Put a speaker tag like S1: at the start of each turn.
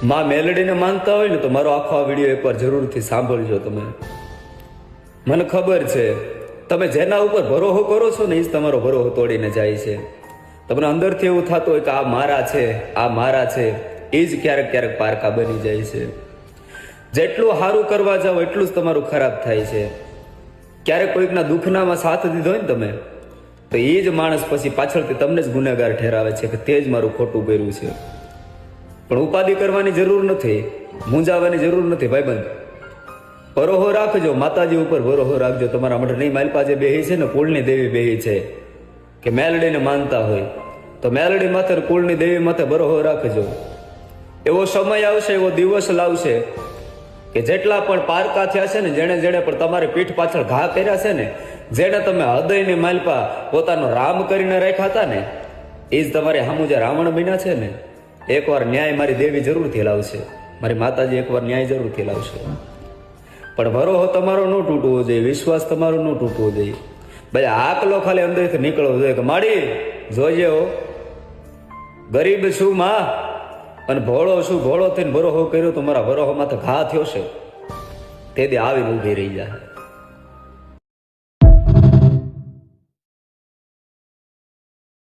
S1: માં મેલડીને માનતા હોય ને તો મારો આખો આ વિડીયો એકવાર જરૂરથી સાંભળજો તમે. મને ખબર છે તમે જેના ઉપર ભરોસો કરો છો ને એ જ તમારો ભરોસો તોડીને જાય છે. તમને અંદરથી એવું થતું હોય કે આ મારા છે, આ મારા છે, એ જ ક્યારેક ક્યારેક પારકા બની જાય છે. જેટલું સારું કરવા જાઓ એટલું જ તમારું ખરાબ થાય છે. ક્યારેક કોઈકના દુઃખનામાં સાથ દીધો હોય ને તમે, તો એ જ માણસ પછી પાછળથી તમને જ ગુનેગાર ઠેરાવે છે કે તે જ મારું ખોટું કર્યું છે. પણ ઉપાધિ કરવાની જરૂર નથી, મૂંઝાવાની જરૂર નથી ભાઈબંધ. ભરોસો રાખજો, માતાજી ઉપર ભરોસો રાખજો. તમારા મઠની માલપા જે બેહી છે ને, કુળની દેવી બેહી છે, કે મેલડીને માનતા હોય તો મેલડી માથે, કુળની દેવી માથે ભરોસો રાખજો. એવો સમય આવશે, એવો દિવસ લાવશે કે જેટલા પણ પારકા થયા છે ને, જેણે જેણે પણ તમારી પીઠ પાછળ ઘા કર્યા છે ને, જેને તમે હૃદયની માલપા પોતાનો રામ કરીને રાખ્યા હતા ને, એ જ તમારી સામું જે રાવણ બન્યા છે ને, એકવાર ન્યાય મારી દેવી જરૂરથી લાવશે, મારી માતાજી એકવાર ન્યાય જરૂરથી લાવશે. પણ ભરોસો તમારો ન તૂટવો જોઈએ, વિશ્વાસ તમારો ન તૂટવો જોઈએ. ભાઈ આકલો ખાલી અંદરથી નીકળવો જોઈએ કે માડી જોઈએ હો, ગરીબ છું માં, અને ભોળો છું, ભોળો થઈને ભરોસો કર્યો તો મારા ભરોસો માથે ઘા થયો છે, તે દી આવીને ઊભી રહી જાય.